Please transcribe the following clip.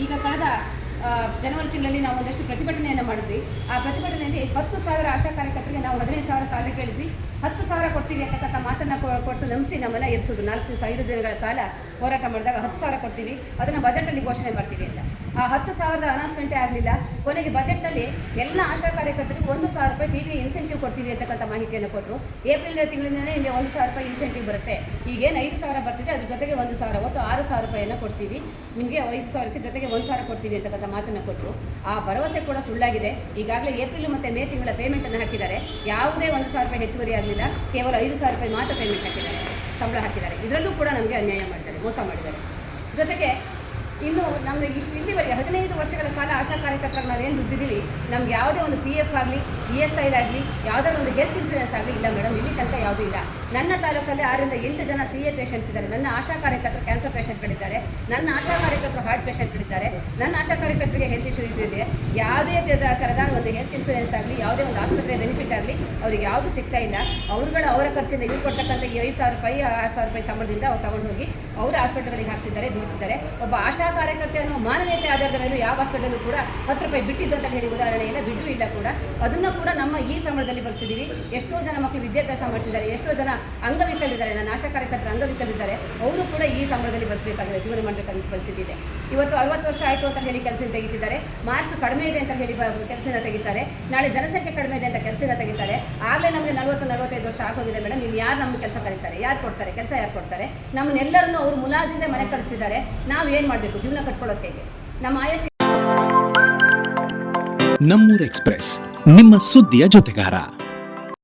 ಈಗ ಕಳೆದ ಜನವರಿ ತಿಂಗಳಲ್ಲಿ ನಾವು ಒಂದಷ್ಟು ಪ್ರತಿಭಟನೆಯನ್ನು ಮಾಡಿದ್ವಿ. ಆ ಪ್ರತಿಭಟನೆಯಲ್ಲಿ 10,000 ಆಶಾ ಕಾರ್ಯಕರ್ತರಿಗೆ ನಾವು 15,000 ಸಾಲ ಕೇಳಿದ್ವಿ. 10,000 ಕೊಡ್ತೀವಿ ಅಂತಕ್ಕಂಥ ಮಾತನ್ನು ಕೊಟ್ಟು ನಂಬಿಸಿ ನಮ್ಮನ್ನು ಎಬ್ಸೋದು. 4 ದಿವಸ 5 ದಿನಗಳ ಕಾಲ ಹೋರಾಟ ಮಾಡಿದಾಗ 10,000 ಕೊಡ್ತೀವಿ, ಅದನ್ನು ಬಜೆಟಲ್ಲಿ ಘೋಷಣೆ ಮಾಡ್ತೀವಿ ಅಂತ. ಆ 10,000 ಅನೌನ್ಸ್ಮೆಂಟೇ ಆಗಲಿಲ್ಲ. ಕೊನೆಗೆ ಬಜೆಟ್ನಲ್ಲಿ ಎಲ್ಲ ಆಶಾ ಕಾರ್ಯಕರ್ತರಿಗೆ 1,000 ರೂಪಾಯಿ ಟಿ ವಿ ಇನ್ಸೆಂಟಿವ್ ಕೊಡ್ತೀವಿ ಅಂತಕ್ಕಂಥ ಮಾಹಿತಿಯನ್ನು ಕೊಟ್ಟರು. ಏಪ್ರಿಲ್ ತಿಂಗಳಿಂದಲೇ ನಿಮಗೆ 1,000 ರೂಪಾಯಿ ಇನ್ಸೆಂಟಿವ್ ಬರುತ್ತೆ. ಈಗೇನು 5,000 ಬರ್ತಿದೆ ಅದ್ರ ಜೊತೆಗೆ 1,000, ಒಟ್ಟು 6,000 ರೂಪಾಯಿಯನ್ನು ಕೊಡ್ತೀವಿ. ನಿಮಗೆ 5,000ಕ್ಕೆ ಜೊತೆಗೆ 1,000 ಕೊಡ್ತೀವಿ ಅಂತಕ್ಕಂಥ ಮಾತನ್ನು ಕೊಟ್ಟರು. ಆ ಭರವಸೆ ಕೂಡ ಸುಳ್ಳಾಗಿದೆ. ಈಗಾಗಲೇ ಏಪ್ರಿಲ್ ಮತ್ತು ಮೇ ತಿಂಗಳ ಪೇಮೆಂಟನ್ನು ಹಾಕಿದ್ದಾರೆ. ಯಾವುದೇ 1,000 ರೂಪಾಯಿ ಹೆಚ್ಚುವರಿ ಆಗಲಿಲ್ಲ. ಕೇವಲ 5,000 ರೂಪಾಯಿ ಮಾತ್ರ ಪೇಮೆಂಟ್ ಹಾಕಿದ್ದಾರೆ, ಸಂಬಳ ಹಾಕಿದ್ದಾರೆ. ಇದರಲ್ಲೂ ಕೂಡ ನಮಗೆ ಅನ್ಯಾಯ ಮಾಡಿದ್ದಾರೆ, ಮೋಸ ಮಾಡಿದ್ದಾರೆ. ಜೊತೆಗೆ ಇನ್ನು ನಮಗೆ ಇಲ್ಲಿವರೆಗೆ 15 ವರ್ಷಗಳ ಕಾಲ ಆಶಾ ಕಾರ್ಯಕರ್ತರಾಗಿ ನಾವೇನು ದುಡ್ಡಿದ್ದೀವಿ, ನಮ್ಗೆ ಯಾವುದೇ ಒಂದು PF ಆಗಲಿ, ESI ಆಗಲಿ, ಯಾವುದಾದ್ರು ಒಂದು ಹೆಲ್ತ್ ಇನ್ಶೂರೆನ್ಸ್ ಆಗಲಿ ಇಲ್ಲ ಮೇಡಮ್. ಇಲ್ಲಿ ತನಕ ಯಾವುದೂ ಇಲ್ಲ. ನನ್ನ ತಾಲೂಕಲ್ಲಿ 6 ರಿಂದ 8 ಜನ CA ಪೇಷಂಟ್ಸ್ ಇದ್ದಾರೆ. ನನ್ನ ಆಶಾ ಕಾರ್ಯಕರ್ತರು ಕ್ಯಾನ್ಸರ್ ಪೇಷಂಟ್ಗಳಿದ್ದಾರೆ. ನನ್ನ ಆಶಾ ಕಾರ್ಯಕರ್ತರು ಹಾರ್ಟ್ ಪೇಷಂಟ್ಗಳಿದ್ದಾರೆ. ನನ್ನ ಆಶಾ ಕಾರ್ಯಕರ್ತರಿಗೆ ಹೆಲ್ತ್ ಇನ್ಶೂರೆನ್ಸ್ ಇದೆ. ಯಾವುದೇ ಥರದ ಒಂದು ಹೆಲ್ತ್ ಇನ್ಶೂರೆನ್ಸ್ ಆಗಲಿ, ಯಾವುದೇ ಒಂದು ಆಸ್ಪತ್ರೆ ಬೆನಿಫಿಟ್ ಆಗಲಿ ಅವ್ರಿಗೆ ಯಾವುದು ಸಿಗ್ತಾ ಇಲ್ಲ. ಅವರ ಖರ್ಚಿಂದ ಇವ್ರು ಕೊಡ್ತಕ್ಕಂಥ ಈ 5,000 ರೂಪಾಯಿ 6,000 ರೂಪಾಯಿ ಸಂಬಳದಿಂದ ಅವ್ರು ತಗೊಂಡು ಹೋಗಿ ಅವರ ಹಾಸ್ಪಿಟಲ್ಗಳಿಗೆ ಹಾಕ್ತಿದ್ದಾರೆ, ದುಡಿತಿದ್ದಾರೆ. ಒಬ್ಬ ಆಶಾ ಕಾರ್ಯಕರ್ತೆ ಅನ್ನೋ ಮಾನವೀಯತೆ ಆಧಾರದ ಮೇಲೆ ಯಾವ ಹಾಸ್ಪಿಟಲ್ ಕೂಡ 10 ರೂಪಾಯಿ ಬಿಟ್ಟಿದ್ದು ಅಂತ ಹೇಳಿ ಉದಾಹರಣೆ ಇಲ್ಲ, ಬಿಟ್ಟು ಇಲ್ಲ ಕೂಡ. ಅದನ್ನು ಕೂಡ ನಮ್ಮ ಈ ಸಂಬಳದಲ್ಲಿ ಬರ್ತಿದ್ದೀವಿ. ಎಷ್ಟೋ ಜನ ಮಕ್ಕಳು ವಿದ್ಯಾಭ್ಯಾಸ ಮಾಡ್ತಿದ್ದಾರೆ, ಎಷ್ಟೋ ಜನ ಅಂಗವಿಕಲಿದ್ದಾರೆ. ನನ್ನ ಆಶಾ ಕಾರ್ಯಕರ್ತರು ಅಂಗವಿಕಲಿದ್ದಾರೆ. ಅವರು ಕೂಡ ಈ ಸಂಬಳದಲ್ಲಿ ಬರಬೇಕಾಗಿದೆ, ಜೀವನ ಮಾಡಬೇಕಾದ ಪರಿಸ್ಥಿತಿ ಇದೆ. ಇವತ್ತು 60 ವರ್ಷ ಆಯಿತು ಅಂತ ಹೇಳಿ ಕೆಲಸ ತೆಗಿತಿದ್ದಾರೆ. ಮಾರ್ಕ್ಸ್ ಕಡಿಮೆ ಇದೆ ಅಂತ ಹೇಳಿ ಕೆಲಸನ ತೆಗಿತಾರೆ. ನಾಳೆ ಜನಸಂಖ್ಯೆ ಕಡಿಮೆ ಇದೆ ಅಂತ ಕೆಲಸನ ತೆಗಿತಾರೆ. ಆಗಲೇ ನಮಗೆ 40-45 ವರ್ಷ ಆಗೋಗಿದೆ ಮೇಡಮ್. ನೀವು ಯಾರು ನಮ್ಮ ಕೆಲಸ ಕರೀತಾರೆ? ಯಾರು ಕೊಡ್ತಾರೆ ಕೆಲಸ? ಯಾರು ಕೊಡ್ತಾರೆ? ನಮ್ಮನ್ನೆಲ್ಲರನ್ನು ಅವರು ಮುಲಾಜಿಂದ ಮನೆ ಕಳಿಸ್ತಿದ್ದಾರೆ. ನಾವು ಏನು ಮಾಡಬೇಕು? ಜೀವನ ಕಟ್ಕೊಳ್ಳೋಕೆ ನಮ್ಮ ಆಯಸ್ಸು. ನಮ್ಮೂರು ಎಕ್ಸ್‌ಪ್ರೆಸ್, ನಿಮ್ಮ ಸುದ್ದಿಯ ಜೊತೆಗಾರ.